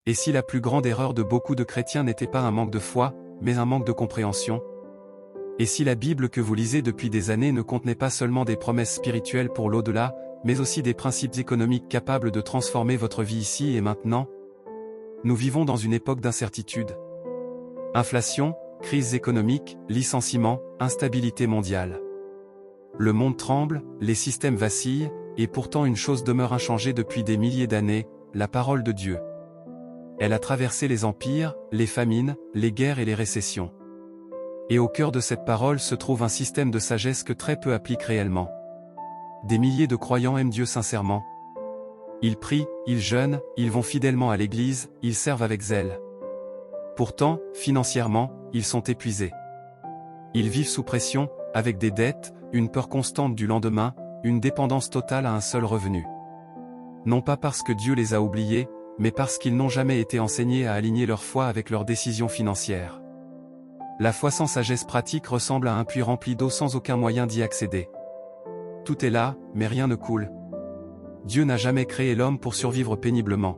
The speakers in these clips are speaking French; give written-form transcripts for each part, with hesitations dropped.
Et si la plus grande erreur de beaucoup de chrétiens n'était pas un manque de foi, mais un manque de compréhension? Et si la Bible que vous lisez depuis des années ne contenait pas seulement des promesses spirituelles pour l'au-delà, mais aussi des principes économiques capables de transformer votre vie ici et maintenant? Nous vivons dans une époque d'incertitude. Inflation, crise économique, licenciements, instabilité mondiale. Le monde tremble, les systèmes vacillent, et pourtant une chose demeure inchangée depuis des milliers d'années, la parole de Dieu. Elle a traversé les empires, les famines, les guerres et les récessions. Et au cœur de cette parole se trouve un système de sagesse que très peu appliquent réellement. Des milliers de croyants aiment Dieu sincèrement. Ils prient, ils jeûnent, ils vont fidèlement à l'église, ils servent avec zèle. Pourtant, financièrement, ils sont épuisés. Ils vivent sous pression, avec des dettes, une peur constante du lendemain, une dépendance totale à un seul revenu. Non pas parce que Dieu les a oubliés, mais parce qu'ils n'ont jamais été enseignés à aligner leur foi avec leurs décisions financières. La foi sans sagesse pratique ressemble à un puits rempli d'eau sans aucun moyen d'y accéder. Tout est là, mais rien ne coule. Dieu n'a jamais créé l'homme pour survivre péniblement.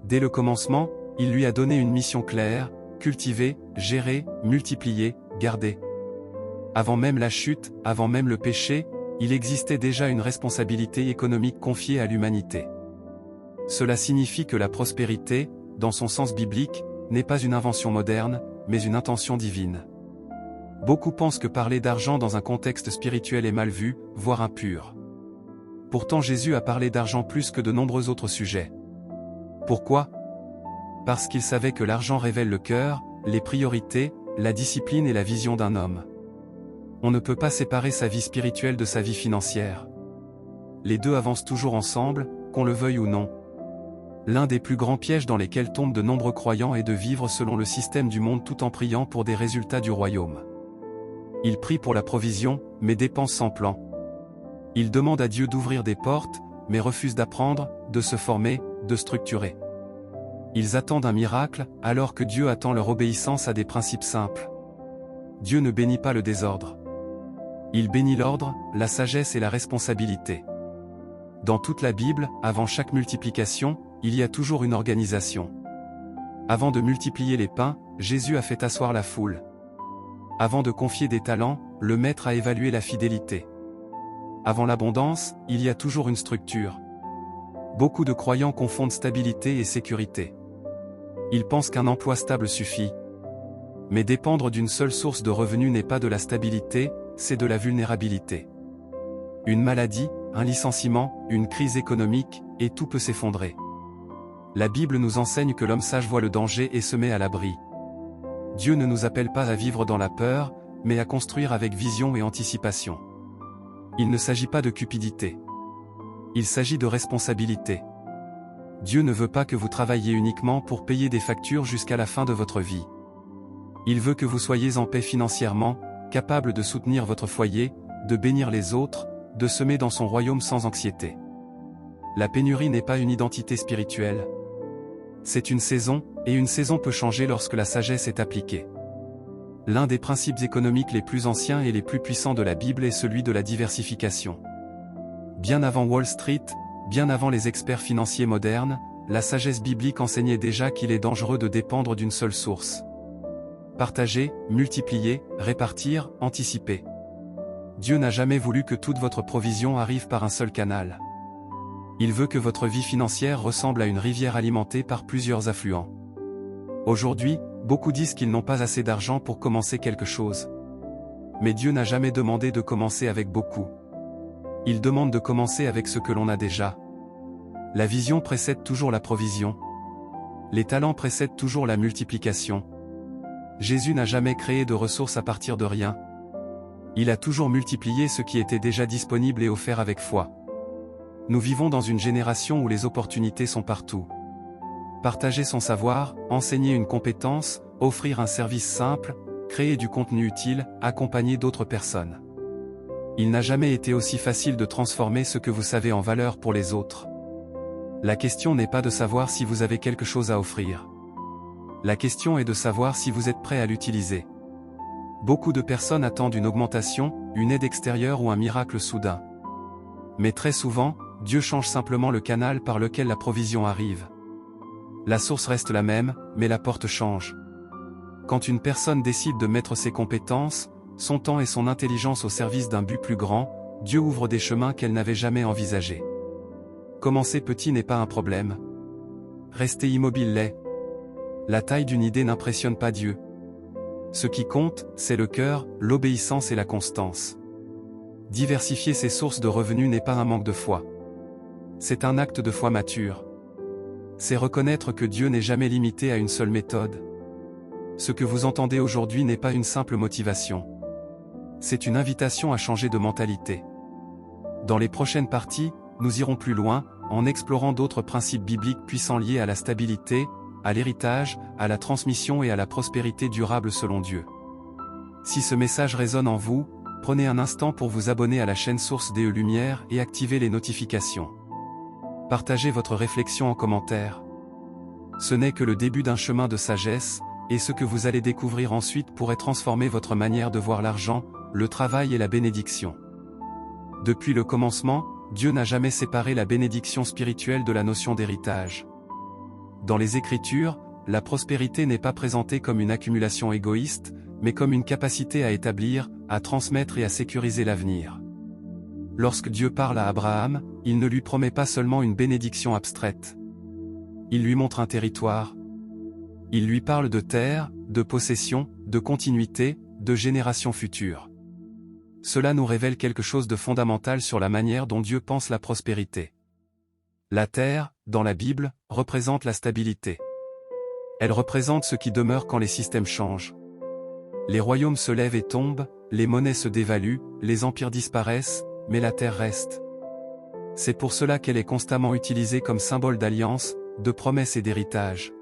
Dès le commencement, il lui a donné une mission claire: cultiver, gérer, multiplier, garder. Avant même la chute, avant même le péché, il existait déjà une responsabilité économique confiée à l'humanité. Cela signifie que la prospérité, dans son sens biblique, n'est pas une invention moderne, mais une intention divine. Beaucoup pensent que parler d'argent dans un contexte spirituel est mal vu, voire impur. Pourtant Jésus a parlé d'argent plus que de nombreux autres sujets. Pourquoi? Parce qu'il savait que l'argent révèle le cœur, les priorités, la discipline et la vision d'un homme. On ne peut pas séparer sa vie spirituelle de sa vie financière. Les deux avancent toujours ensemble, qu'on le veuille ou non. L'un des plus grands pièges dans lesquels tombent de nombreux croyants est de vivre selon le système du monde tout en priant pour des résultats du royaume. Ils prient pour la provision, mais dépensent sans plan. Ils demandent à Dieu d'ouvrir des portes, mais refusent d'apprendre, de se former, de structurer. Ils attendent un miracle, alors que Dieu attend leur obéissance à des principes simples. Dieu ne bénit pas le désordre. Il bénit l'ordre, la sagesse et la responsabilité. Dans toute la Bible, avant chaque multiplication, il y a toujours une organisation. Avant de multiplier les pains, Jésus a fait asseoir la foule. Avant de confier des talents, le Maître a évalué la fidélité. Avant l'abondance, il y a toujours une structure. Beaucoup de croyants confondent stabilité et sécurité. Ils pensent qu'un emploi stable suffit. Mais dépendre d'une seule source de revenus n'est pas de la stabilité, c'est de la vulnérabilité. Une maladie, un licenciement, une crise économique, et tout peut s'effondrer. La Bible nous enseigne que l'homme sage voit le danger et se met à l'abri. Dieu ne nous appelle pas à vivre dans la peur, mais à construire avec vision et anticipation. Il ne s'agit pas de cupidité. Il s'agit de responsabilité. Dieu ne veut pas que vous travailliez uniquement pour payer des factures jusqu'à la fin de votre vie. Il veut que vous soyez en paix financièrement, capable de soutenir votre foyer, de bénir les autres, de semer dans son royaume sans anxiété. La pénurie n'est pas une identité spirituelle. C'est une saison, et une saison peut changer lorsque la sagesse est appliquée. L'un des principes économiques les plus anciens et les plus puissants de la Bible est celui de la diversification. Bien avant Wall Street, bien avant les experts financiers modernes, la sagesse biblique enseignait déjà qu'il est dangereux de dépendre d'une seule source. Partager, multiplier, répartir, anticiper. Dieu n'a jamais voulu que toute votre provision arrive par un seul canal. Il veut que votre vie financière ressemble à une rivière alimentée par plusieurs affluents. Aujourd'hui, beaucoup disent qu'ils n'ont pas assez d'argent pour commencer quelque chose. Mais Dieu n'a jamais demandé de commencer avec beaucoup. Il demande de commencer avec ce que l'on a déjà. La vision précède toujours la provision. Les talents précèdent toujours la multiplication. Jésus n'a jamais créé de ressources à partir de rien. Il a toujours multiplié ce qui était déjà disponible et offert avec foi. Nous vivons dans une génération où les opportunités sont partout. Partager son savoir, enseigner une compétence, offrir un service simple, créer du contenu utile, accompagner d'autres personnes. Il n'a jamais été aussi facile de transformer ce que vous savez en valeur pour les autres. La question n'est pas de savoir si vous avez quelque chose à offrir. La question est de savoir si vous êtes prêt à l'utiliser. Beaucoup de personnes attendent une augmentation, une aide extérieure ou un miracle soudain. Mais très souvent, Dieu change simplement le canal par lequel la provision arrive. La source reste la même, mais la porte change. Quand une personne décide de mettre ses compétences, son temps et son intelligence au service d'un but plus grand, Dieu ouvre des chemins qu'elle n'avait jamais envisagés. Commencer petit n'est pas un problème. Rester immobile l'est. La taille d'une idée n'impressionne pas Dieu. Ce qui compte, c'est le cœur, l'obéissance et la constance. Diversifier ses sources de revenus n'est pas un manque de foi. C'est un acte de foi mature. C'est reconnaître que Dieu n'est jamais limité à une seule méthode. Ce que vous entendez aujourd'hui n'est pas une simple motivation. C'est une invitation à changer de mentalité. Dans les prochaines parties, nous irons plus loin, en explorant d'autres principes bibliques puissants liés à la stabilité, à l'héritage, à la transmission et à la prospérité durable selon Dieu. Si ce message résonne en vous, prenez un instant pour vous abonner à la chaîne Source DE Lumière et activer les notifications. Partagez votre réflexion en commentaire. Ce n'est que le début d'un chemin de sagesse, et ce que vous allez découvrir ensuite pourrait transformer votre manière de voir l'argent, le travail et la bénédiction. Depuis le commencement, Dieu n'a jamais séparé la bénédiction spirituelle de la notion d'héritage. Dans les Écritures, la prospérité n'est pas présentée comme une accumulation égoïste, mais comme une capacité à établir, à transmettre et à sécuriser l'avenir. Lorsque Dieu parle à Abraham, il ne lui promet pas seulement une bénédiction abstraite. Il lui montre un territoire. Il lui parle de terre, de possession, de continuité, de générations futures. Cela nous révèle quelque chose de fondamental sur la manière dont Dieu pense la prospérité. La terre, dans la Bible, représente la stabilité. Elle représente ce qui demeure quand les systèmes changent. Les royaumes se lèvent et tombent, les monnaies se dévaluent, les empires disparaissent, mais la terre reste. C'est pour cela qu'elle est constamment utilisée comme symbole d'alliance, de promesse et d'héritage.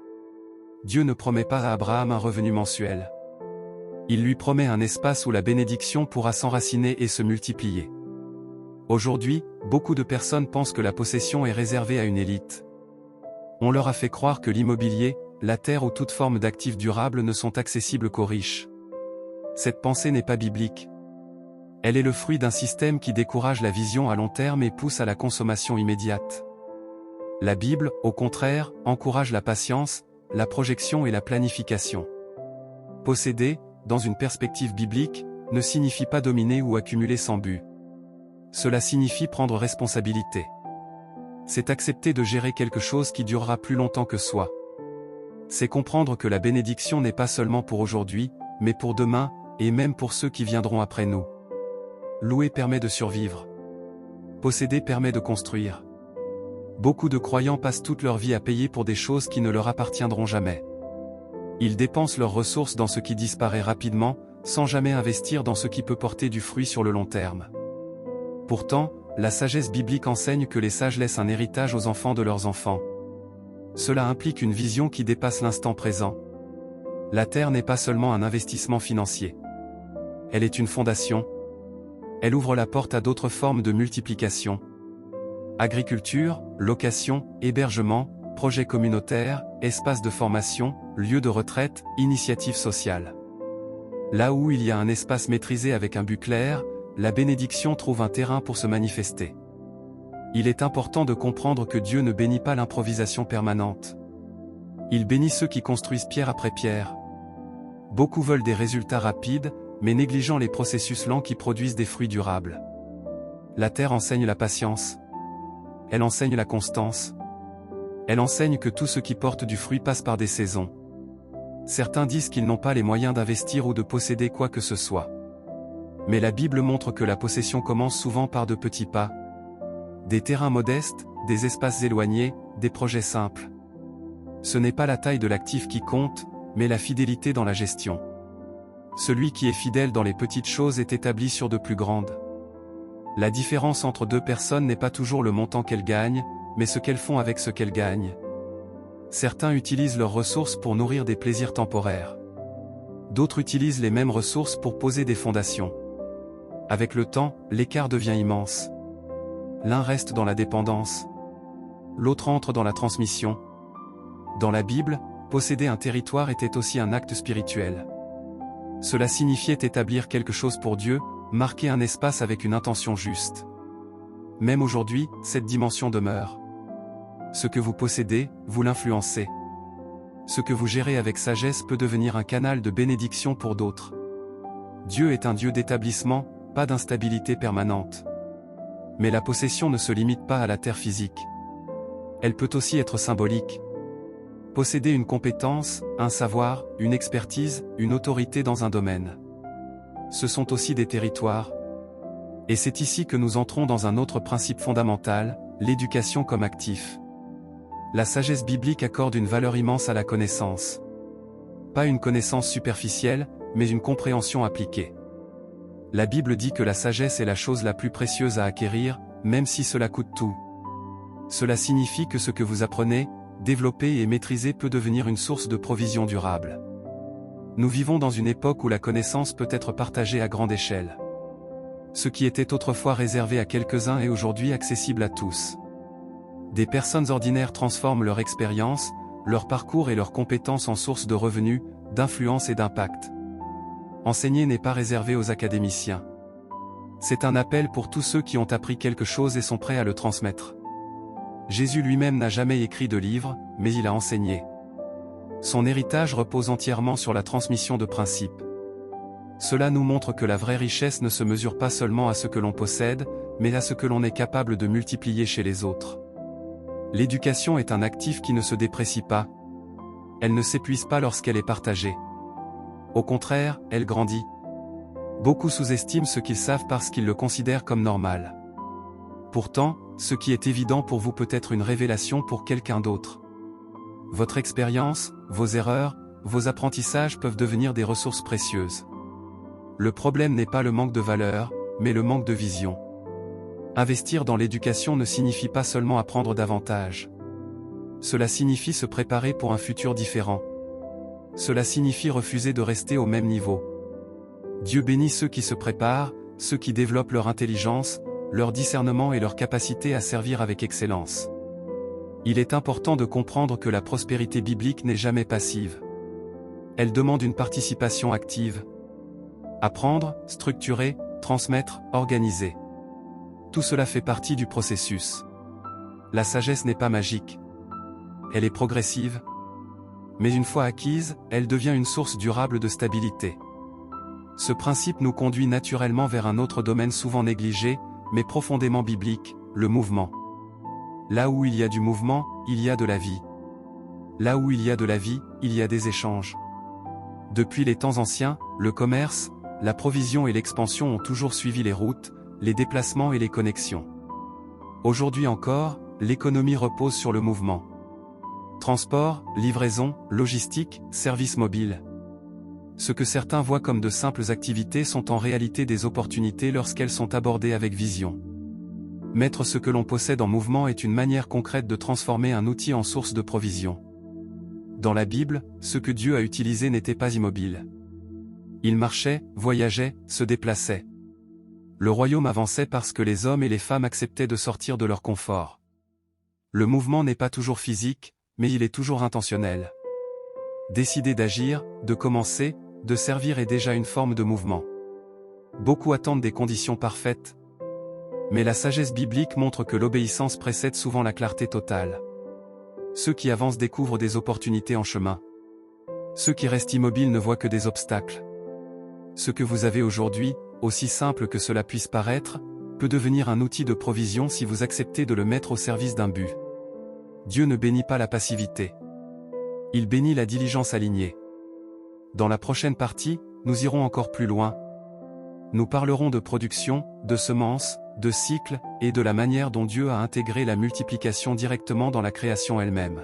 Dieu ne promet pas à Abraham un revenu mensuel. Il lui promet un espace où la bénédiction pourra s'enraciner et se multiplier. Aujourd'hui, beaucoup de personnes pensent que la possession est réservée à une élite. On leur a fait croire que l'immobilier, la terre ou toute forme d'actifs durables ne sont accessibles qu'aux riches. Cette pensée n'est pas biblique. Elle est le fruit d'un système qui décourage la vision à long terme et pousse à la consommation immédiate. La Bible, au contraire, encourage la patience, la projection et la planification. Posséder, dans une perspective biblique, ne signifie pas dominer ou accumuler sans but. Cela signifie prendre responsabilité. C'est accepter de gérer quelque chose qui durera plus longtemps que soi. C'est comprendre que la bénédiction n'est pas seulement pour aujourd'hui, mais pour demain, et même pour ceux qui viendront après nous. Louer permet de survivre. Posséder permet de construire. Beaucoup de croyants passent toute leur vie à payer pour des choses qui ne leur appartiendront jamais. Ils dépensent leurs ressources dans ce qui disparaît rapidement, sans jamais investir dans ce qui peut porter du fruit sur le long terme. Pourtant, la sagesse biblique enseigne que les sages laissent un héritage aux enfants de leurs enfants. Cela implique une vision qui dépasse l'instant présent. La terre n'est pas seulement un investissement financier. Elle est une fondation. Elle ouvre la porte à d'autres formes de multiplication. Agriculture, location, hébergement, projets communautaires, espaces de formation, lieux de retraite, initiatives sociales. Là où il y a un espace maîtrisé avec un but clair, la bénédiction trouve un terrain pour se manifester. Il est important de comprendre que Dieu ne bénit pas l'improvisation permanente. Il bénit ceux qui construisent pierre après pierre. Beaucoup veulent des résultats rapides, mais négligeant les processus lents qui produisent des fruits durables. La terre enseigne la patience. Elle enseigne la constance. Elle enseigne que tout ce qui porte du fruit passe par des saisons. Certains disent qu'ils n'ont pas les moyens d'investir ou de posséder quoi que ce soit. Mais la Bible montre que la possession commence souvent par de petits pas. Des terrains modestes, des espaces éloignés, des projets simples. Ce n'est pas la taille de l'actif qui compte, mais la fidélité dans la gestion. Celui qui est fidèle dans les petites choses est établi sur de plus grandes. La différence entre deux personnes n'est pas toujours le montant qu'elles gagnent, mais ce qu'elles font avec ce qu'elles gagnent. Certains utilisent leurs ressources pour nourrir des plaisirs temporaires. D'autres utilisent les mêmes ressources pour poser des fondations. Avec le temps, l'écart devient immense. L'un reste dans la dépendance. L'autre entre dans la transmission. Dans la Bible, posséder un territoire était aussi un acte spirituel. Cela signifiait établir quelque chose pour Dieu, marquer un espace avec une intention juste. Même aujourd'hui, cette dimension demeure. Ce que vous possédez, vous l'influencez. Ce que vous gérez avec sagesse peut devenir un canal de bénédiction pour d'autres. Dieu est un Dieu d'établissement, pas d'instabilité permanente. Mais la possession ne se limite pas à la terre physique. Elle peut aussi être symbolique. Posséder une compétence, un savoir, une expertise, une autorité dans un domaine. Ce sont aussi des territoires. Et c'est ici que nous entrons dans un autre principe fondamental, l'éducation comme actif. La sagesse biblique accorde une valeur immense à la connaissance. Pas une connaissance superficielle, mais une compréhension appliquée. La Bible dit que la sagesse est la chose la plus précieuse à acquérir, même si cela coûte tout. Cela signifie que ce que vous apprenez, développez et maîtrisez peut devenir une source de provision durable. Nous vivons dans une époque où la connaissance peut être partagée à grande échelle. Ce qui était autrefois réservé à quelques-uns est aujourd'hui accessible à tous. Des personnes ordinaires transforment leur expérience, leur parcours et leurs compétences en source de revenus, d'influence et d'impact. Enseigner n'est pas réservé aux académiciens. C'est un appel pour tous ceux qui ont appris quelque chose et sont prêts à le transmettre. Jésus lui-même n'a jamais écrit de livre, mais il a enseigné. Son héritage repose entièrement sur la transmission de principes. Cela nous montre que la vraie richesse ne se mesure pas seulement à ce que l'on possède, mais à ce que l'on est capable de multiplier chez les autres. L'éducation est un actif qui ne se déprécie pas. Elle ne s'épuise pas lorsqu'elle est partagée. Au contraire, elle grandit. Beaucoup sous-estiment ce qu'ils savent parce qu'ils le considèrent comme normal. Pourtant, ce qui est évident pour vous peut être une révélation pour quelqu'un d'autre. Votre expérience, vos erreurs, vos apprentissages peuvent devenir des ressources précieuses. Le problème n'est pas le manque de valeur, mais le manque de vision. Investir dans l'éducation ne signifie pas seulement apprendre davantage. Cela signifie se préparer pour un futur différent. Cela signifie refuser de rester au même niveau. Dieu bénit ceux qui se préparent, ceux qui développent leur intelligence, leur discernement et leur capacité à servir avec excellence. Il est important de comprendre que la prospérité biblique n'est jamais passive. Elle demande une participation active. Apprendre, structurer, transmettre, organiser. Tout cela fait partie du processus. La sagesse n'est pas magique. Elle est progressive. Mais une fois acquise, elle devient une source durable de stabilité. Ce principe nous conduit naturellement vers un autre domaine souvent négligé, mais profondément biblique, le mouvement. Là où il y a du mouvement, il y a de la vie. Là où il y a de la vie, il y a des échanges. Depuis les temps anciens, le commerce, la provision et l'expansion ont toujours suivi les routes, les déplacements et les connexions. Aujourd'hui encore, l'économie repose sur le mouvement. Transport, livraison, logistique, services mobiles. Ce que certains voient comme de simples activités sont en réalité des opportunités lorsqu'elles sont abordées avec vision. Mettre ce que l'on possède en mouvement est une manière concrète de transformer un outil en source de provision. Dans la Bible, ce que Dieu a utilisé n'était pas immobile. Il marchait, voyageait, se déplaçait. Le royaume avançait parce que les hommes et les femmes acceptaient de sortir de leur confort. Le mouvement n'est pas toujours physique, mais il est toujours intentionnel. Décider d'agir, de commencer, de servir est déjà une forme de mouvement. Beaucoup attendent des conditions parfaites. Mais la sagesse biblique montre que l'obéissance précède souvent la clarté totale. Ceux qui avancent découvrent des opportunités en chemin. Ceux qui restent immobiles ne voient que des obstacles. Ce que vous avez aujourd'hui, aussi simple que cela puisse paraître, peut devenir un outil de provision si vous acceptez de le mettre au service d'un but. Dieu ne bénit pas la passivité. Il bénit la diligence alignée. Dans la prochaine partie, nous irons encore plus loin. Nous parlerons de production, de semences, de cycles, et de la manière dont Dieu a intégré la multiplication directement dans la création elle-même.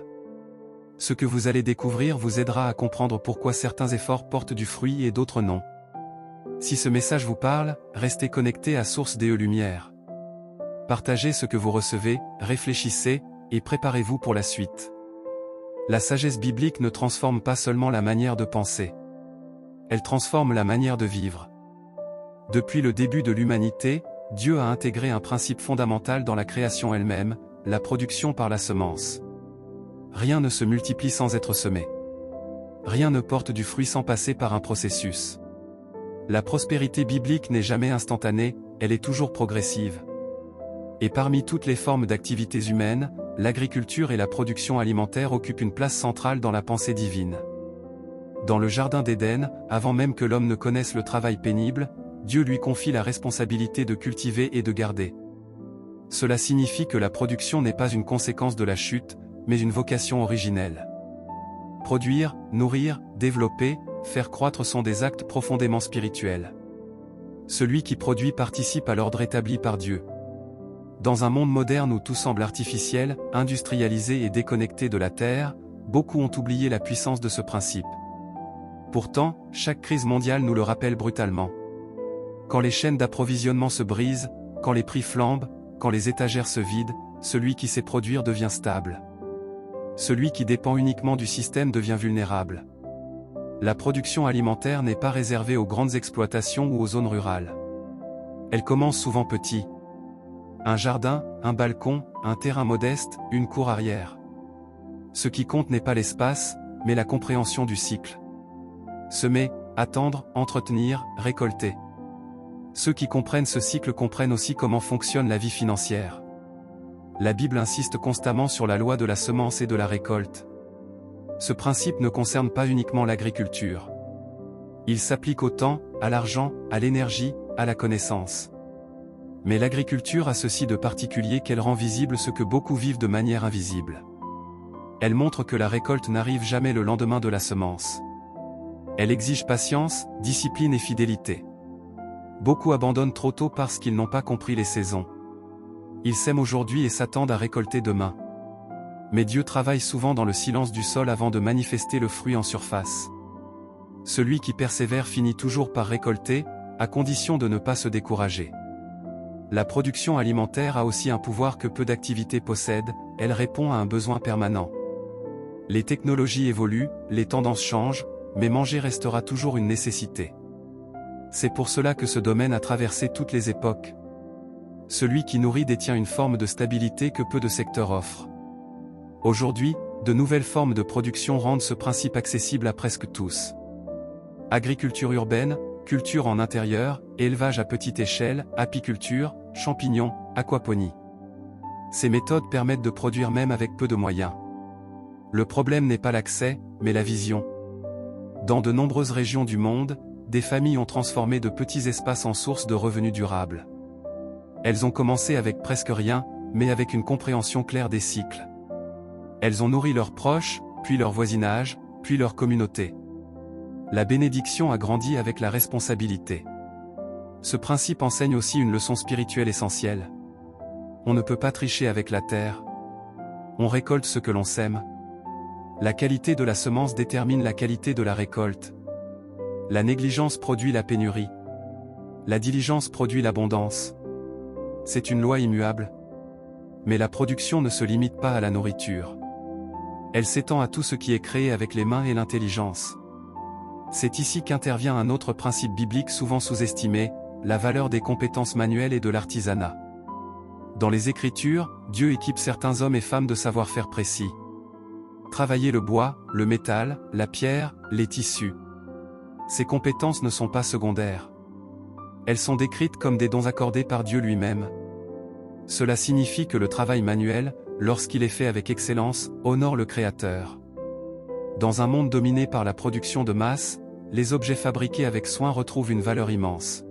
Ce que vous allez découvrir vous aidera à comprendre pourquoi certains efforts portent du fruit et d'autres non. Si ce message vous parle, restez connecté à Source DE Lumière. Partagez ce que vous recevez, réfléchissez, et préparez-vous pour la suite. La sagesse biblique ne transforme pas seulement la manière de penser. Elle transforme la manière de vivre. Depuis le début de l'humanité, Dieu a intégré un principe fondamental dans la création elle-même, la production par la semence. Rien ne se multiplie sans être semé. Rien ne porte du fruit sans passer par un processus. La prospérité biblique n'est jamais instantanée, elle est toujours progressive. Et parmi toutes les formes d'activités humaines, l'agriculture et la production alimentaire occupent une place centrale dans la pensée divine. Dans le Jardin d'Éden, avant même que l'homme ne connaisse le travail pénible, Dieu lui confie la responsabilité de cultiver et de garder. Cela signifie que la production n'est pas une conséquence de la chute, mais une vocation originelle. Produire, nourrir, développer, faire croître sont des actes profondément spirituels. Celui qui produit participe à l'ordre établi par Dieu. Dans un monde moderne où tout semble artificiel, industrialisé et déconnecté de la terre, beaucoup ont oublié la puissance de ce principe. Pourtant, chaque crise mondiale nous le rappelle brutalement. Quand les chaînes d'approvisionnement se brisent, quand les prix flambent, quand les étagères se vident, celui qui sait produire devient stable. Celui qui dépend uniquement du système devient vulnérable. La production alimentaire n'est pas réservée aux grandes exploitations ou aux zones rurales. Elle commence souvent petit. Un jardin, un balcon, un terrain modeste, une cour arrière. Ce qui compte n'est pas l'espace, mais la compréhension du cycle. Semer, attendre, entretenir, récolter. Ceux qui comprennent ce cycle comprennent aussi comment fonctionne la vie financière. La Bible insiste constamment sur la loi de la semence et de la récolte. Ce principe ne concerne pas uniquement l'agriculture. Il s'applique au temps, à l'argent, à l'énergie, à la connaissance. Mais l'agriculture a ceci de particulier qu'elle rend visible ce que beaucoup vivent de manière invisible. Elle montre que la récolte n'arrive jamais le lendemain de la semence. Elle exige patience, discipline et fidélité. Beaucoup abandonnent trop tôt parce qu'ils n'ont pas compris les saisons. Ils sèment aujourd'hui et s'attendent à récolter demain. Mais Dieu travaille souvent dans le silence du sol avant de manifester le fruit en surface. Celui qui persévère finit toujours par récolter, à condition de ne pas se décourager. La production alimentaire a aussi un pouvoir que peu d'activités possèdent, elle répond à un besoin permanent. Les technologies évoluent, les tendances changent, mais manger restera toujours une nécessité. C'est pour cela que ce domaine a traversé toutes les époques. Celui qui nourrit détient une forme de stabilité que peu de secteurs offrent. Aujourd'hui, de nouvelles formes de production rendent ce principe accessible à presque tous. Agriculture urbaine, culture en intérieur, élevage à petite échelle, apiculture, champignons, aquaponie. Ces méthodes permettent de produire même avec peu de moyens. Le problème n'est pas l'accès, mais la vision. Dans de nombreuses régions du monde, des familles ont transformé de petits espaces en sources de revenus durables. Elles ont commencé avec presque rien, mais avec une compréhension claire des cycles. Elles ont nourri leurs proches, puis leur voisinage, puis leur communauté. La bénédiction a grandi avec la responsabilité. Ce principe enseigne aussi une leçon spirituelle essentielle. On ne peut pas tricher avec la terre. On récolte ce que l'on sème. La qualité de la semence détermine la qualité de la récolte. La négligence produit la pénurie. La diligence produit l'abondance. C'est une loi immuable. Mais la production ne se limite pas à la nourriture. Elle s'étend à tout ce qui est créé avec les mains et l'intelligence. C'est ici qu'intervient un autre principe biblique souvent sous-estimé, la valeur des compétences manuelles et de l'artisanat. Dans les Écritures, Dieu équipe certains hommes et femmes de savoir-faire précis. Travailler le bois, le métal, la pierre, les tissus. Ces compétences ne sont pas secondaires. Elles sont décrites comme des dons accordés par Dieu lui-même. Cela signifie que le travail manuel, lorsqu'il est fait avec excellence, honore le Créateur. Dans un monde dominé par la production de masse, les objets fabriqués avec soin retrouvent une valeur immense.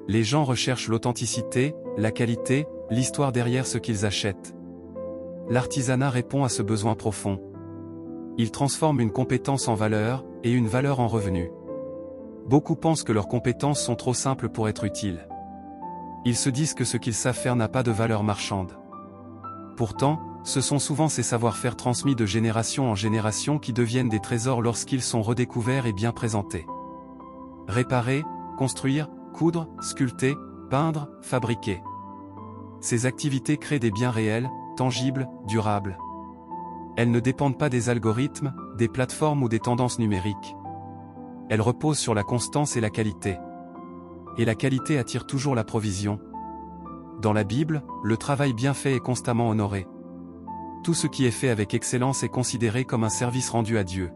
Les gens recherchent l'authenticité, la qualité, l'histoire derrière ce qu'ils achètent. L'artisanat répond à ce besoin profond. Il transforme une compétence en valeur, et une valeur en revenu. Beaucoup pensent que leurs compétences sont trop simples pour être utiles. Ils se disent que ce qu'ils savent faire n'a pas de valeur marchande. Pourtant, ce sont souvent ces savoir-faire transmis de génération en génération qui deviennent des trésors lorsqu'ils sont redécouverts et bien présentés. Réparer, construire, coudre, sculpter, peindre, fabriquer. Ces activités créent des biens réels, tangibles, durables. Elles ne dépendent pas des algorithmes, des plateformes ou des tendances numériques. Elles reposent sur la constance et la qualité. Et la qualité attire toujours la provision. Dans la Bible, le travail bien fait est constamment honoré. Tout ce qui est fait avec excellence est considéré comme un service rendu à Dieu.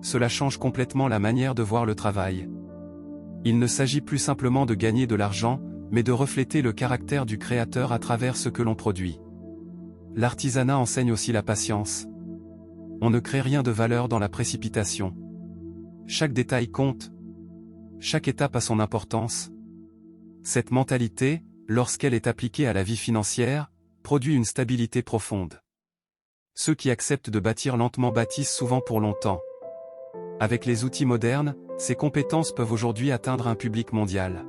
Cela change complètement la manière de voir le travail. Il ne s'agit plus simplement de gagner de l'argent, mais de refléter le caractère du Créateur à travers ce que l'on produit. l'artisanat enseigne aussi la patience. On ne crée rien de valeur dans la précipitation. Chaque détail compte. Chaque étape a son importance. Cette mentalité, lorsqu'elle est appliquée à la vie financière, produit une stabilité profonde. Ceux qui acceptent de bâtir lentement bâtissent souvent pour longtemps. Avec les outils modernes, ces compétences peuvent aujourd'hui atteindre un public mondial.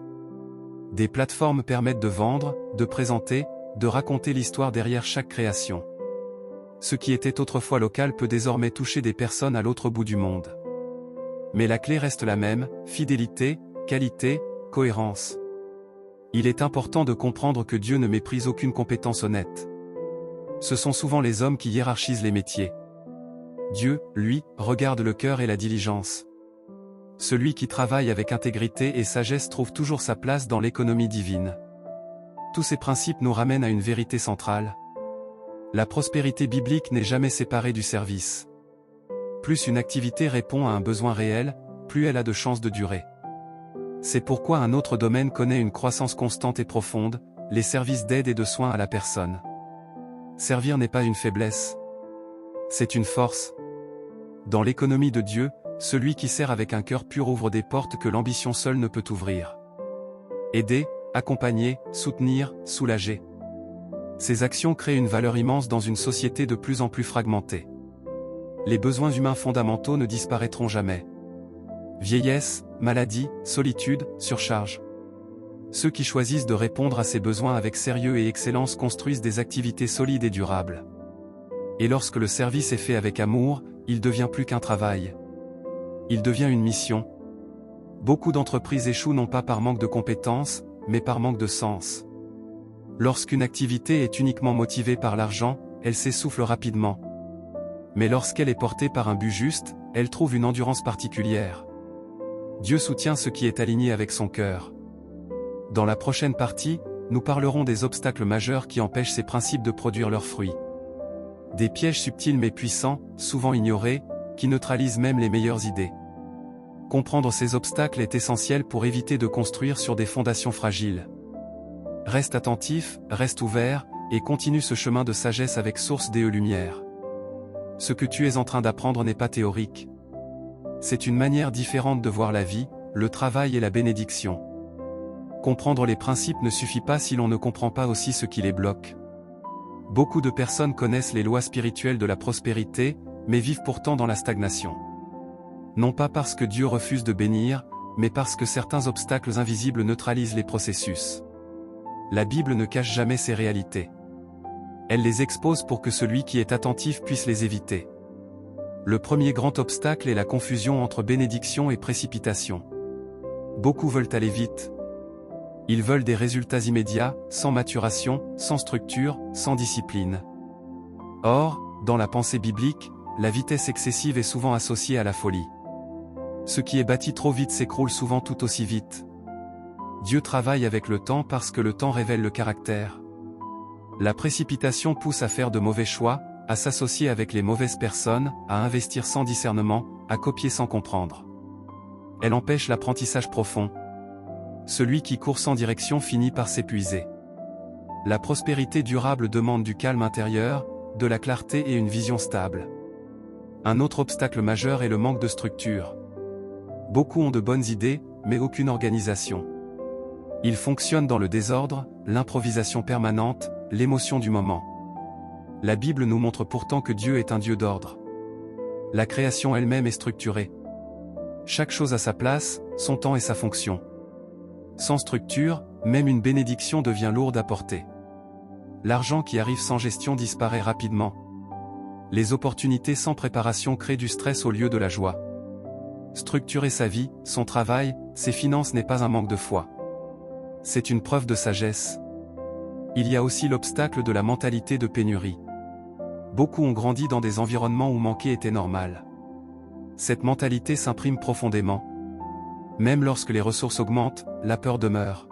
Des plateformes permettent de vendre, de présenter, de raconter l'histoire derrière chaque création. Ce qui était autrefois local peut désormais toucher des personnes à l'autre bout du monde. Mais la clé reste la même, fidélité, qualité, cohérence. Il est important de comprendre que Dieu ne méprise aucune compétence honnête. Ce sont souvent les hommes qui hiérarchisent les métiers. Dieu, lui, regarde le cœur et la diligence. Celui qui travaille avec intégrité et sagesse trouve toujours sa place dans l'économie divine. Tous ces principes nous ramènent à une vérité centrale. La prospérité biblique n'est jamais séparée du service. Plus une activité répond à un besoin réel, plus elle a de chances de durer. C'est pourquoi un autre domaine connaît une croissance constante et profonde, les services d'aide et de soins à la personne. Servir n'est pas une faiblesse. C'est une force. Dans l'économie de Dieu, celui qui sert avec un cœur pur ouvre des portes que l'ambition seule ne peut ouvrir. Aider, accompagner, soutenir, soulager. Ces actions créent une valeur immense dans une société de plus en plus fragmentée. Les besoins humains fondamentaux ne disparaîtront jamais. Vieillesse, maladie, solitude, surcharge. Ceux qui choisissent de répondre à ces besoins avec sérieux et excellence construisent des activités solides et durables. Et lorsque le service est fait avec amour, il devient plus qu'un travail. Il devient une mission. Beaucoup d'entreprises échouent non pas par manque de compétences, mais par manque de sens. Lorsqu'une activité est uniquement motivée par l'argent, elle s'essouffle rapidement. Mais lorsqu'elle est portée par un but juste, elle trouve une endurance particulière. Dieu soutient ce qui est aligné avec son cœur. Dans la prochaine partie, nous parlerons des obstacles majeurs qui empêchent ces principes de produire leurs fruits. Des pièges subtils mais puissants, souvent ignorés, qui neutralisent même les meilleures idées. Comprendre ces obstacles est essentiel pour éviter de construire sur des fondations fragiles. Reste attentif, reste ouvert, et continue ce chemin de sagesse avec source des lumières. Ce que tu es en train d'apprendre n'est pas théorique. C'est une manière différente de voir la vie, le travail et la bénédiction. Comprendre les principes ne suffit pas si l'on ne comprend pas aussi ce qui les bloque. Beaucoup de personnes connaissent les lois spirituelles de la prospérité, mais vivent pourtant dans la stagnation. Non pas parce que Dieu refuse de bénir, mais parce que certains obstacles invisibles neutralisent les processus. La Bible ne cache jamais ces réalités. Elle les expose pour que celui qui est attentif puisse les éviter. Le premier grand obstacle est la confusion entre bénédiction et précipitation. Beaucoup veulent aller vite. Ils veulent des résultats immédiats, sans maturation, sans structure, sans discipline. Or, dans la pensée biblique, la vitesse excessive est souvent associée à la folie. Ce qui est bâti trop vite s'écroule souvent tout aussi vite. Dieu travaille avec le temps parce que le temps révèle le caractère. La précipitation pousse à faire de mauvais choix, à s'associer avec les mauvaises personnes, à investir sans discernement, à copier sans comprendre. Elle empêche l'apprentissage profond. Celui qui court sans direction finit par s'épuiser. La prospérité durable demande du calme intérieur, de la clarté et une vision stable. Un autre obstacle majeur est le manque de structure. Beaucoup ont de bonnes idées, mais aucune organisation. Ils fonctionnent dans le désordre, l'improvisation permanente, l'émotion du moment. La Bible nous montre pourtant que Dieu est un Dieu d'ordre. La création elle-même est structurée. Chaque chose a sa place, son temps et sa fonction. Sans structure, même une bénédiction devient lourde à porter. L'argent qui arrive sans gestion disparaît rapidement. Les opportunités sans préparation créent du stress au lieu de la joie. Structurer sa vie, son travail, ses finances n'est pas un manque de foi. C'est une preuve de sagesse. Il y a aussi l'obstacle de la mentalité de pénurie. Beaucoup ont grandi dans des environnements où manquer était normal. Cette mentalité s'imprime profondément. Même lorsque les ressources augmentent, la peur demeure.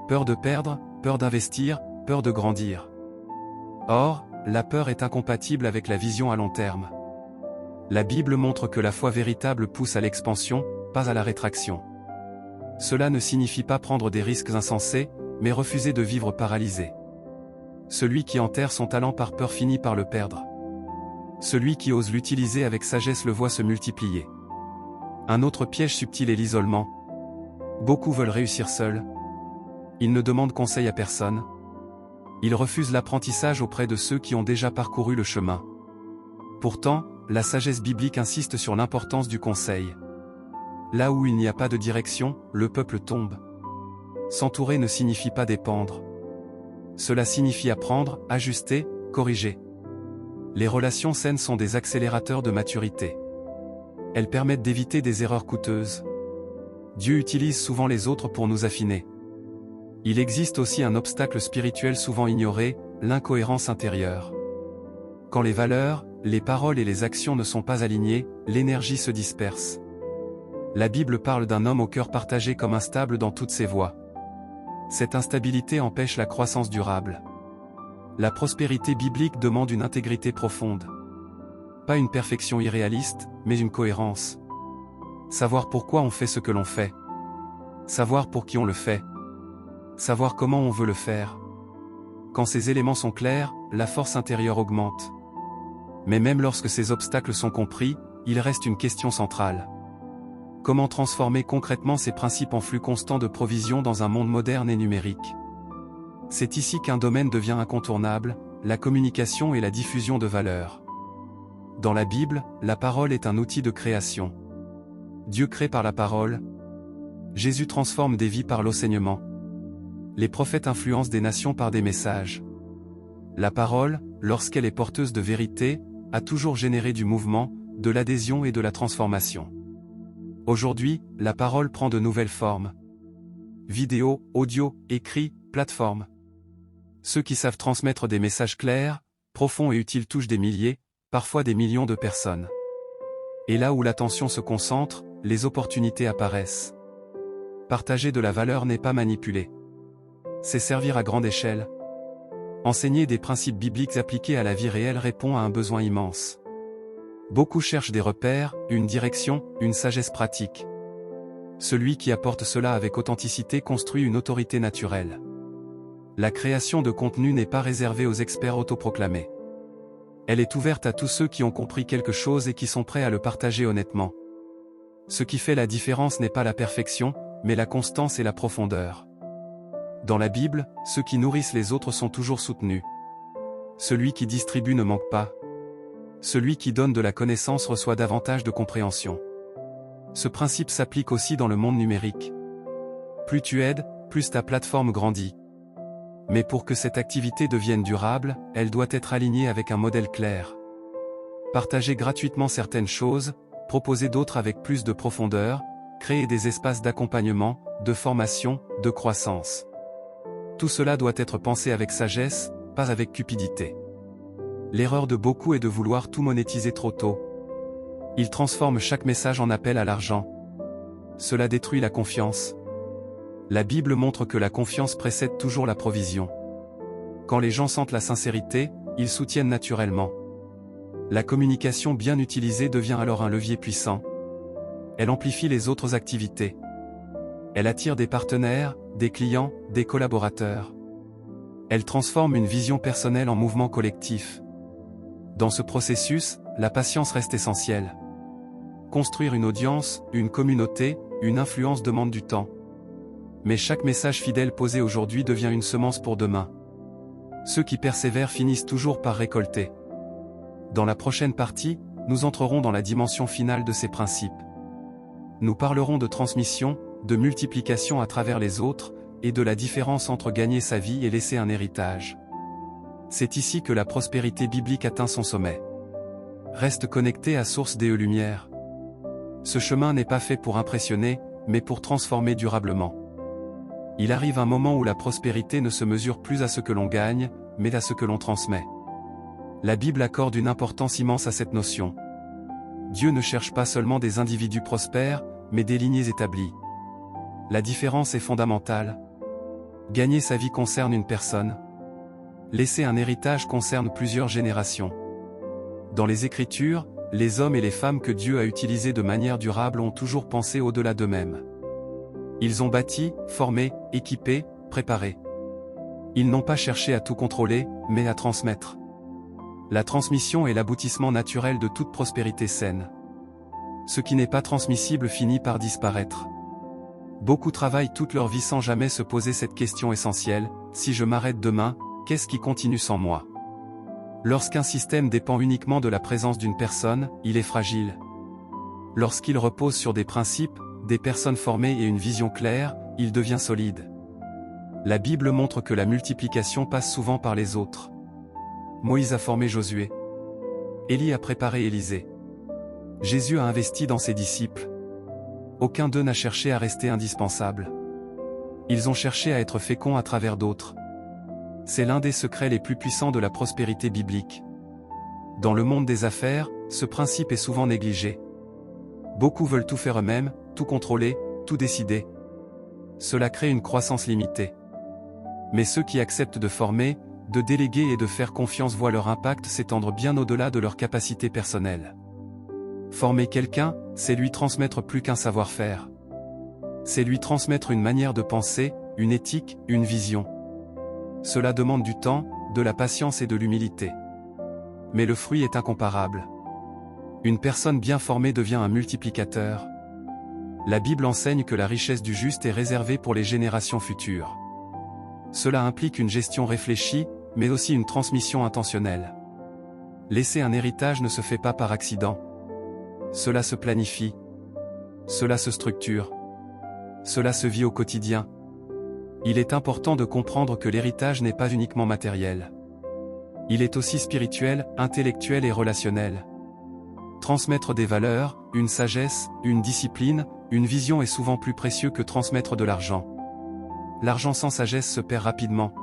Peur de perdre, peur d'investir, peur de grandir. Or, la peur est incompatible avec la vision à long terme. La Bible montre que la foi véritable pousse à l'expansion, pas à la rétraction. Cela ne signifie pas prendre des risques insensés, mais refuser de vivre paralysé. Celui qui enterre son talent par peur finit par le perdre. Celui qui ose l'utiliser avec sagesse le voit se multiplier. Un autre piège subtil est l'isolement. Beaucoup veulent réussir seuls. Ils ne demandent conseil à personne. Ils refusent l'apprentissage auprès de ceux qui ont déjà parcouru le chemin. Pourtant, la sagesse biblique insiste sur l'importance du conseil. Là où il n'y a pas de direction, le peuple tombe. S'entourer ne signifie pas dépendre. Cela signifie apprendre, ajuster, corriger. Les relations saines sont des accélérateurs de maturité. Elles permettent d'éviter des erreurs coûteuses. Dieu utilise souvent les autres pour nous affiner. Il existe aussi un obstacle spirituel souvent ignoré, l'incohérence intérieure. Quand les valeurs, les paroles et les actions ne sont pas alignées, l'énergie se disperse. La Bible parle d'un homme au cœur partagé comme instable dans toutes ses voies. Cette instabilité empêche la croissance durable. La prospérité biblique demande une intégrité profonde. Pas une perfection irréaliste, mais une cohérence. Savoir pourquoi on fait ce que l'on fait. Savoir pour qui on le fait. Savoir comment on veut le faire. Quand ces éléments sont clairs, la force intérieure augmente. Mais même lorsque ces obstacles sont compris, il reste une question centrale. Comment transformer concrètement ces principes en flux constant de provision dans un monde moderne et numérique? C'est ici qu'un domaine devient incontournable, la communication et la diffusion de valeurs. Dans la Bible, la parole est un outil de création. Dieu crée par la parole. Jésus transforme des vies par l'enseignement. Les prophètes influencent des nations par des messages. La parole, lorsqu'elle est porteuse de vérité, a toujours généré du mouvement, de l'adhésion et de la transformation. Aujourd'hui, la parole prend de nouvelles formes. Vidéo, audio, écrit, plateforme. Ceux qui savent transmettre des messages clairs, profonds et utiles touchent des milliers, parfois des millions de personnes. Et là où l'attention se concentre, les opportunités apparaissent. Partager de la valeur n'est pas manipuler. C'est servir à grande échelle. Enseigner des principes bibliques appliqués à la vie réelle répond à un besoin immense. Beaucoup cherchent des repères, une direction, une sagesse pratique. Celui qui apporte cela avec authenticité construit une autorité naturelle. La création de contenu n'est pas réservée aux experts autoproclamés. Elle est ouverte à tous ceux qui ont compris quelque chose et qui sont prêts à le partager honnêtement. Ce qui fait la différence n'est pas la perfection, mais la constance et la profondeur. Dans la Bible, ceux qui nourrissent les autres sont toujours soutenus. Celui qui distribue ne manque pas. Celui qui donne de la connaissance reçoit davantage de compréhension. Ce principe s'applique aussi dans le monde numérique. Plus tu aides, plus ta plateforme grandit. Mais pour que cette activité devienne durable, elle doit être alignée avec un modèle clair. Partager gratuitement certaines choses, proposer d'autres avec plus de profondeur, créer des espaces d'accompagnement, de formation, de croissance. Tout cela doit être pensé avec sagesse, pas avec cupidité. L'erreur de beaucoup est de vouloir tout monétiser trop tôt. Ils transforment chaque message en appel à l'argent. Cela détruit la confiance. La Bible montre que la confiance précède toujours la provision. Quand les gens sentent la sincérité, ils soutiennent naturellement. La communication bien utilisée devient alors un levier puissant. Elle amplifie les autres activités. Elle attire des partenaires, des clients, des collaborateurs. Elle transforme une vision personnelle en mouvement collectif. Dans ce processus, la patience reste essentielle. Construire une audience, une communauté, une influence demande du temps. Mais chaque message fidèle posé aujourd'hui devient une semence pour demain. Ceux qui persévèrent finissent toujours par récolter. Dans la prochaine partie, nous entrerons dans la dimension finale de ces principes. Nous parlerons de transmission, de multiplication à travers les autres, et de la différence entre gagner sa vie et laisser un héritage. C'est ici que la prospérité biblique atteint son sommet. Reste connecté à Source DE Lumière. Ce chemin n'est pas fait pour impressionner, mais pour transformer durablement. Il arrive un moment où la prospérité ne se mesure plus à ce que l'on gagne, mais à ce que l'on transmet. La Bible accorde une importance immense à cette notion. Dieu ne cherche pas seulement des individus prospères, mais des lignées établies. La différence est fondamentale. Gagner sa vie concerne une personne. Laisser un héritage concerne plusieurs générations. Dans les Écritures, les hommes et les femmes que Dieu a utilisés de manière durable ont toujours pensé au-delà d'eux-mêmes. Ils ont bâti, formé, équipé, préparé. Ils n'ont pas cherché à tout contrôler, mais à transmettre. La transmission est l'aboutissement naturel de toute prospérité saine. Ce qui n'est pas transmissible finit par disparaître. Beaucoup travaillent toute leur vie sans jamais se poser cette question essentielle: si je m'arrête demain, qu'est-ce qui continue sans moi? Lorsqu'un système dépend uniquement de la présence d'une personne, il est fragile. Lorsqu'il repose sur des principes, des personnes formées et une vision claire, il devient solide. La Bible montre que la multiplication passe souvent par les autres. Moïse a formé Josué. Élie a préparé Élisée. Jésus a investi dans ses disciples. Aucun d'eux n'a cherché à rester indispensable. Ils ont cherché à être féconds à travers d'autres. C'est l'un des secrets les plus puissants de la prospérité biblique. Dans le monde des affaires, ce principe est souvent négligé. Beaucoup veulent tout faire eux-mêmes, tout contrôler, tout décider. Cela crée une croissance limitée. Mais ceux qui acceptent de former, de déléguer et de faire confiance voient leur impact s'étendre bien au-delà de leurs capacités personnelles. Former quelqu'un, c'est lui transmettre plus qu'un savoir-faire. C'est lui transmettre une manière de penser, une éthique, une vision. Cela demande du temps, de la patience et de l'humilité. Mais le fruit est incomparable. Une personne bien formée devient un multiplicateur. La Bible enseigne que la richesse du juste est réservée pour les générations futures. Cela implique une gestion réfléchie, mais aussi une transmission intentionnelle. Laisser un héritage ne se fait pas par accident. Cela se planifie. Cela se structure. Cela se vit au quotidien. Il est important de comprendre que l'héritage n'est pas uniquement matériel. Il est aussi spirituel, intellectuel et relationnel. Transmettre des valeurs, une sagesse, une discipline, une vision est souvent plus précieux que transmettre de l'argent. L'argent sans sagesse se perd rapidement.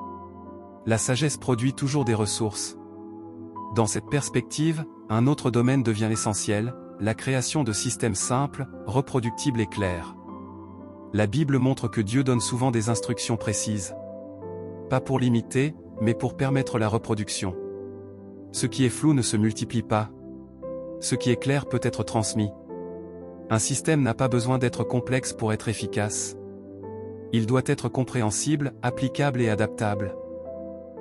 La sagesse produit toujours des ressources. Dans cette perspective, un autre domaine devient essentiel, la création de systèmes simples, reproductibles et clairs. La Bible montre que Dieu donne souvent des instructions précises. Pas pour limiter, mais pour permettre la reproduction. Ce qui est flou ne se multiplie pas. Ce qui est clair peut être transmis. Un système n'a pas besoin d'être complexe pour être efficace. Il doit être compréhensible, applicable et adaptable.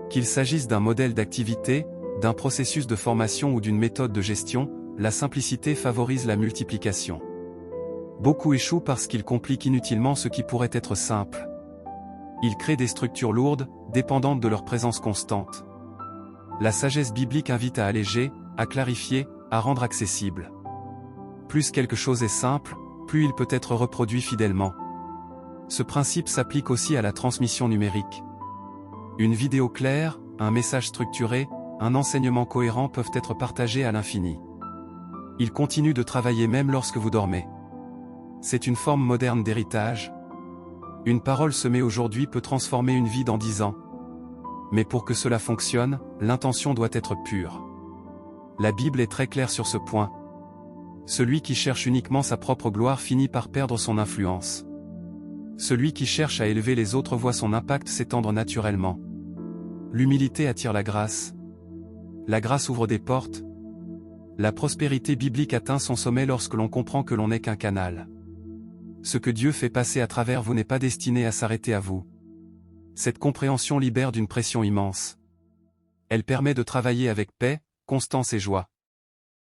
Qu'il s'agisse d'un modèle d'activité, d'un processus de formation ou d'une méthode de gestion, la simplicité favorise la multiplication. Beaucoup échouent parce qu'ils compliquent inutilement ce qui pourrait être simple. Ils créent des structures lourdes, dépendantes de leur présence constante. La sagesse biblique invite à alléger, à clarifier, à rendre accessible. Plus quelque chose est simple, plus il peut être reproduit fidèlement. Ce principe s'applique aussi à la transmission numérique. Une vidéo claire, un message structuré, un enseignement cohérent peuvent être partagés à l'infini. Ils continuent de travailler même lorsque vous dormez. C'est une forme moderne d'héritage. Une parole semée aujourd'hui peut transformer une vie dans 10 ans. Mais pour que cela fonctionne, l'intention doit être pure. La Bible est très claire sur ce point. Celui qui cherche uniquement sa propre gloire finit par perdre son influence. Celui qui cherche à élever les autres voit son impact s'étendre naturellement. L'humilité attire la grâce. La grâce ouvre des portes. La prospérité biblique atteint son sommet lorsque l'on comprend que l'on n'est qu'un canal. Ce que Dieu fait passer à travers vous n'est pas destiné à s'arrêter à vous. Cette compréhension libère d'une pression immense. Elle permet de travailler avec paix, constance et joie.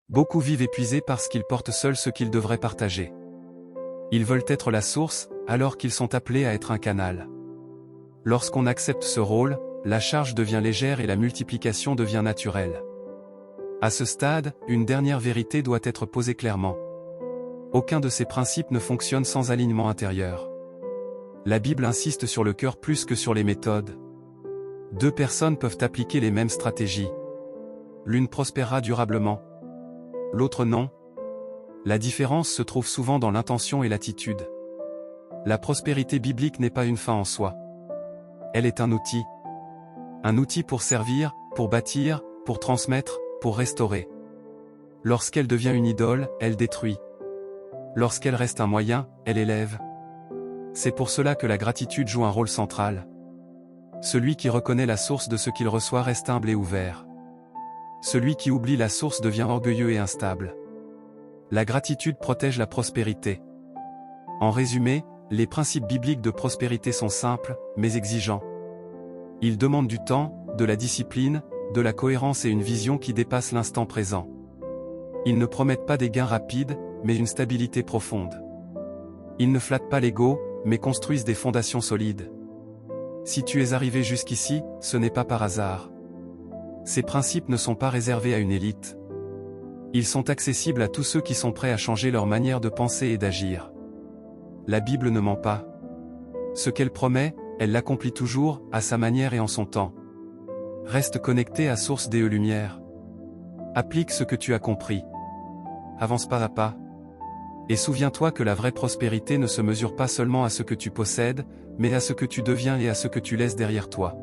Beaucoup vivent épuisés parce qu'ils portent seuls ce qu'ils devraient partager. Ils veulent être la source, alors qu'ils sont appelés à être un canal. Lorsqu'on accepte ce rôle, la charge devient légère et la multiplication devient naturelle. À ce stade, une dernière vérité doit être posée clairement. Aucun de ces principes ne fonctionne sans alignement intérieur. La Bible insiste sur le cœur plus que sur les méthodes. Deux personnes peuvent appliquer les mêmes stratégies. L'une prospérera durablement. L'autre non. La différence se trouve souvent dans l'intention et l'attitude. La prospérité biblique n'est pas une fin en soi. Elle est un outil. Un outil pour servir, pour bâtir, pour transmettre, pour restaurer. Lorsqu'elle devient une idole, elle détruit. Lorsqu'elle reste un moyen, elle élève. C'est pour cela que la gratitude joue un rôle central. Celui qui reconnaît la source de ce qu'il reçoit reste humble et ouvert. Celui qui oublie la source devient orgueilleux et instable. La gratitude protège la prospérité. En résumé, les principes bibliques de prospérité sont simples, mais exigeants. Ils demandent du temps, de la discipline, de la cohérence et une vision qui dépasse l'instant présent. Ils ne promettent pas des gains rapides, mais une stabilité profonde. Ils ne flattent pas l'ego, mais construisent des fondations solides. Si tu es arrivé jusqu'ici, ce n'est pas par hasard. Ces principes ne sont pas réservés à une élite. Ils sont accessibles à tous ceux qui sont prêts à changer leur manière de penser et d'agir. La Bible ne ment pas. Ce qu'elle promet, elle l'accomplit toujours, à sa manière et en son temps. Reste connecté à Source des Lumière. Applique ce que tu as compris. Avance pas à pas. Et souviens-toi que la vraie prospérité ne se mesure pas seulement à ce que tu possèdes, mais à ce que tu deviens et à ce que tu laisses derrière toi.